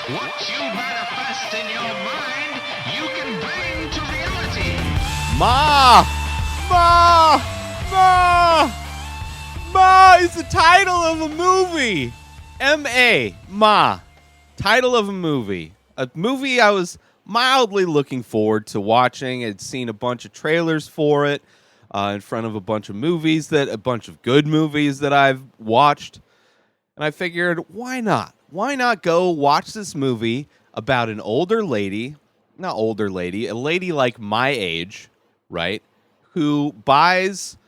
What you manifest in your mind, you can bring to reality. Ma! Ma! Ma! Ma is the title of a movie. M.A. Ma. Title of a movie. A movie I was mildly looking forward to watching. I'd seen a bunch of trailers for it in front of a bunch of good movies that I've watched. And I figured, why not? Why not go watch this movie about an older lady, not older lady, a lady like my age, right, who buys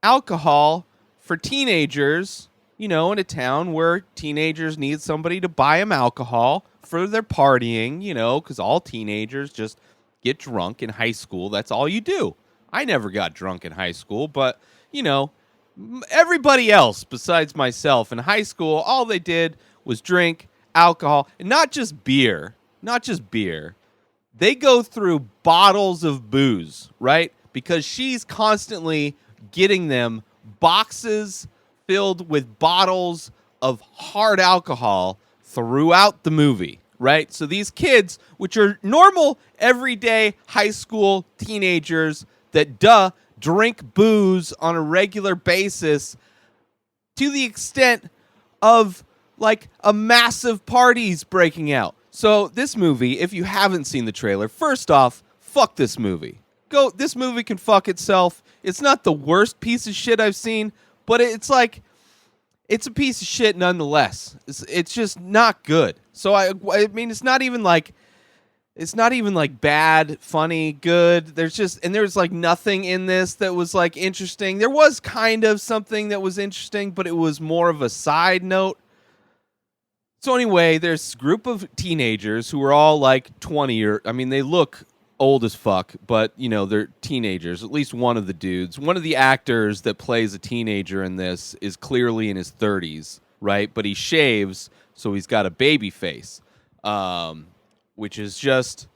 alcohol for teenagers, in a town where teenagers need somebody to buy them alcohol for their partying, because all teenagers just get drunk in high school. That's all you do. I never got drunk in high school, but, everybody else besides myself in high school, all they did was drink alcohol, and not just beer. They go through bottles of booze, right? Because she's constantly getting them boxes filled with bottles of hard alcohol throughout the movie, right? So these kids, which are normal, everyday high school teenagers that, drink booze on a regular basis to the extent of, like, a massive parties breaking out. So this movie, if you haven't seen the trailer, first off, fuck this movie. This movie can fuck itself. It's not the worst piece of shit I've seen, but it's a piece of shit nonetheless. It's just not good. So I mean, it's not even like bad, funny, good. There's like nothing in this that was like interesting. There was kind of something that was interesting, but it was more of a side note. So anyway, there's a group of teenagers who are all like 20 they look old as fuck, but they're teenagers. At least one of the dudes, one of the actors that plays a teenager in this is clearly in his 30s, right? But he shaves, so he's got a baby face. Which is just,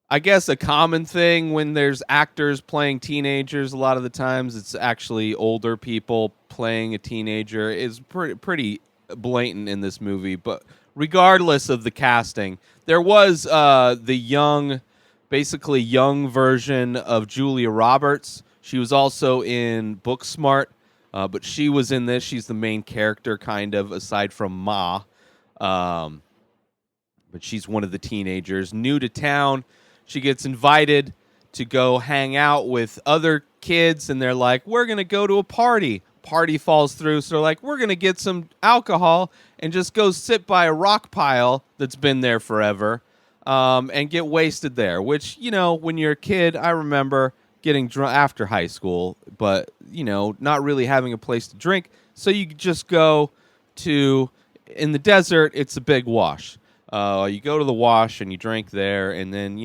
I guess, a common thing when there's actors playing teenagers. A lot of the times it's actually older people playing a teenager. It's pretty blatant in this movie. But regardless of the casting, there was the young version of Julia Roberts. She was also in Booksmart, but she was in this. She's the main character, kind of, aside from Ma. But she's one of the teenagers new to town. She gets invited to go hang out with other kids, and they're like, we're going to go to a party. Party falls through, so they're like, we're going to get some alcohol and just go sit by a rock pile that's been there forever and get wasted there, which, when you're a kid, I remember getting drunk after high school, but, not really having a place to drink. So you just go to, in the desert, it's a big wash. You go to the wash and you drink there, and then,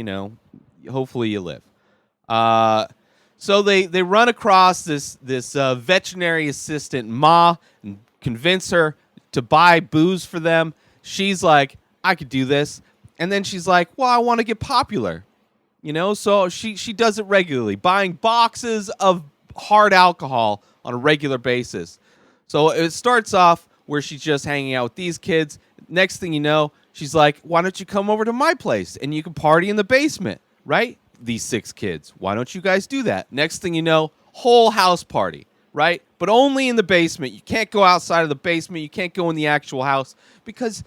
hopefully you live. So they run across this veterinary assistant, Ma, and convince her to buy booze for them. She's like, I could do this. And then she's like, well, I want to get popular. So she does it regularly, buying boxes of hard alcohol on a regular basis. So it starts off where she's just hanging out with these kids. Next thing you know, she's like, why don't you come over to my place and you can party in the basement, right? These 6 kids. Why don't you guys do that? Next thing you know, whole house party, right? But only in the basement. You can't go outside of the basement. You can't go in the actual house because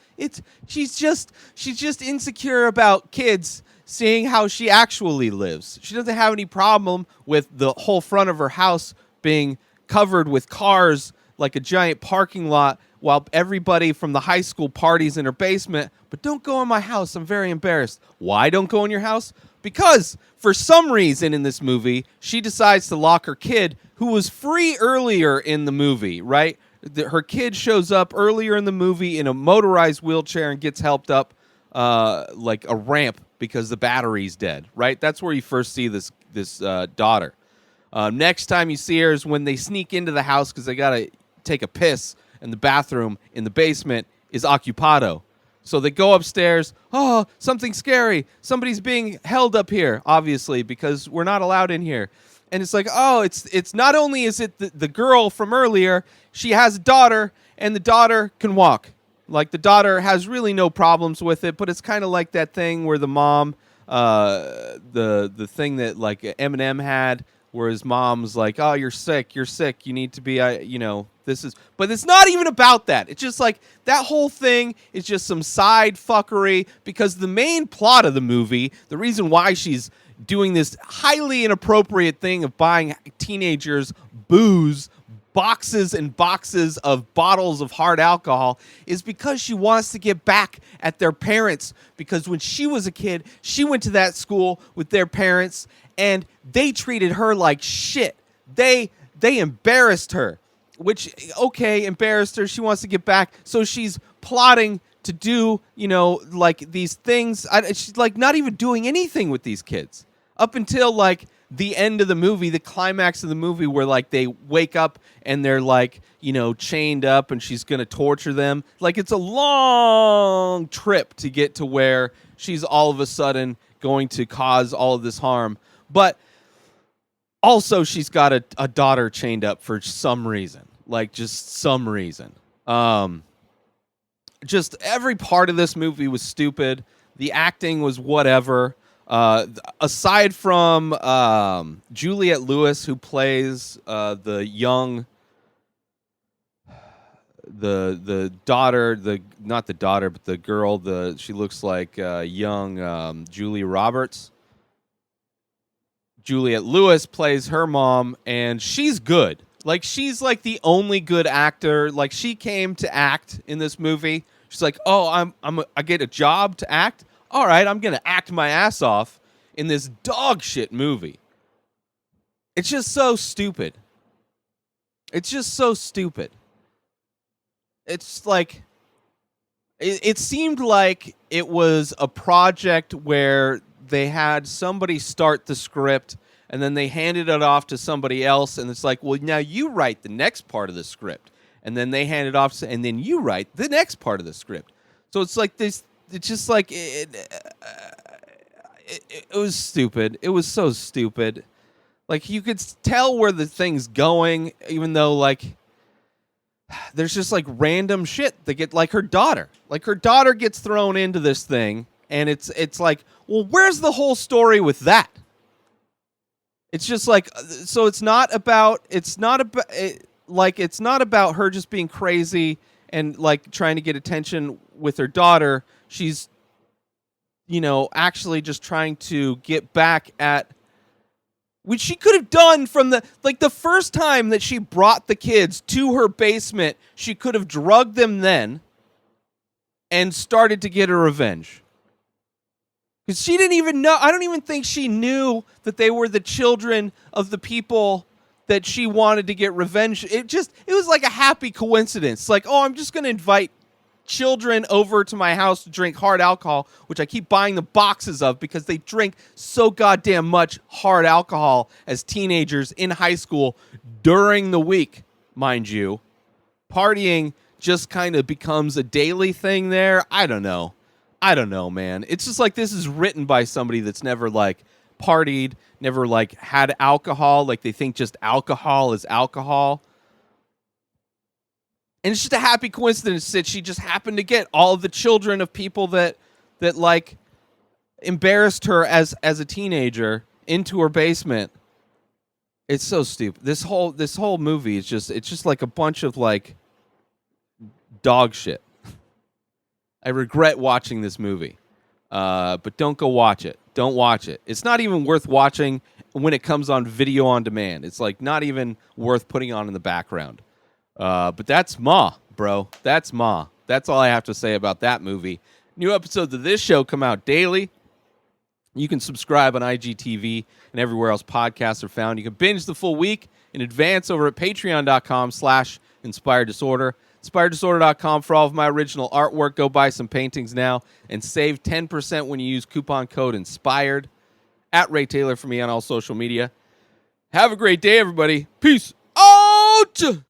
she's just insecure about kids seeing how she actually lives. She doesn't have any problem with the whole front of her house being covered with cars like a giant parking lot while everybody from the high school parties in her basement. But don't go in my house. I'm very embarrassed. Why don't go in your house? Because for some reason in this movie, she decides to lock her kid, who was free earlier in the movie, right? Her kid shows up earlier in the movie in a motorized wheelchair and gets helped up like a ramp because the battery's dead, right? That's where you first see this daughter. Next time you see her is when they sneak into the house because they got to take a piss, and the bathroom in the basement is occupado. So they go upstairs. Oh, something scary. Somebody's being held up here, obviously, because we're not allowed in here. And it's like, oh, it's not only is it the girl from earlier, she has a daughter, and the daughter can walk. Like, the daughter has really no problems with it, but it's kind of like that thing where the mom, the thing that, like, Eminem had, where his mom's like, oh, you're sick, you need to be, this is, but it's not even about that. It's just like, that whole thing is just some side fuckery, because the main plot of the movie, the reason why she's doing this highly inappropriate thing of buying teenagers booze, boxes and boxes of bottles of hard alcohol, is because she wants to get back at their parents, because when she was a kid, she went to that school with their parents and they treated her like shit. They embarrassed her, which, okay, embarrassed her. She wants to get back. So she's plotting to do, like, these things. She's like not even doing anything with these kids up until like the end of the movie, the climax of the movie, where like they wake up and they're like, chained up and she's going to torture them. Like, it's a long trip to get to where she's all of a sudden going to cause all of this harm. But also she's got a daughter chained up for some reason, like just some reason. Just every part of this movie was stupid. The acting was whatever. Aside from Juliette Lewis, who plays the young, the daughter, not the daughter, but the girl. She looks like young Julia Roberts. Juliette Lewis plays her mom, and she's good. Like, she's like the only good actor. Like, she came to act in this movie. She's like, oh, I get a job to act. All right, I'm gonna act my ass off in this dog shit movie. It's just so stupid. It's just so stupid. It's like, it seemed like it was a project where they had somebody start the script and then they handed it off to somebody else, and it's like, well, now you write the next part of the script, and then they hand it off and then you write the next part of the script. So it's like this. It's just like it was stupid. It was so stupid. Like, you could tell where the thing's going, even though, like, there's just like random shit that get, like, her daughter gets thrown into this thing, and it's like, well, where's the whole story with that? It's just like, so it's not about her just being crazy and like trying to get attention with her daughter. She's, actually just trying to get back at, which she could have done from the first time that she brought the kids to her basement. She could have drugged them then and started to get her revenge. Because she didn't even know, I don't even think she knew that they were the children of the people that she wanted to get revenge. It was like a happy coincidence. Like, oh, I'm just going to invite children over to my house to drink hard alcohol, which I keep buying the boxes of because they drink so goddamn much hard alcohol as teenagers in high school during the week, mind you. Partying just kind of becomes a daily thing there. I don't know, man. It's just like, this is written by somebody that's never like partied, never like had alcohol. Like, they think just alcohol is alcohol. And it's just a happy coincidence that she just happened to get all of the children of people that like embarrassed her as a teenager into her basement. It's so stupid. This whole movie is just like a bunch of like dog shit. I regret watching this movie. But don't go watch it. Don't watch it. It's not even worth watching when it comes on video on demand. It's like not even worth putting on in the background. But that's Ma, bro. That's Ma. That's all I have to say about that movie. New episodes of this show come out daily. You can subscribe on IGTV and everywhere else podcasts are found. You can binge the full week in advance over at patreon.com/inspireddisorder. InspiredDisorder.com for all of my original artwork. Go buy some paintings now and save 10% when you use coupon code INSPIRED. At Ray Taylor for me on all social media. Have a great day, everybody. Peace out!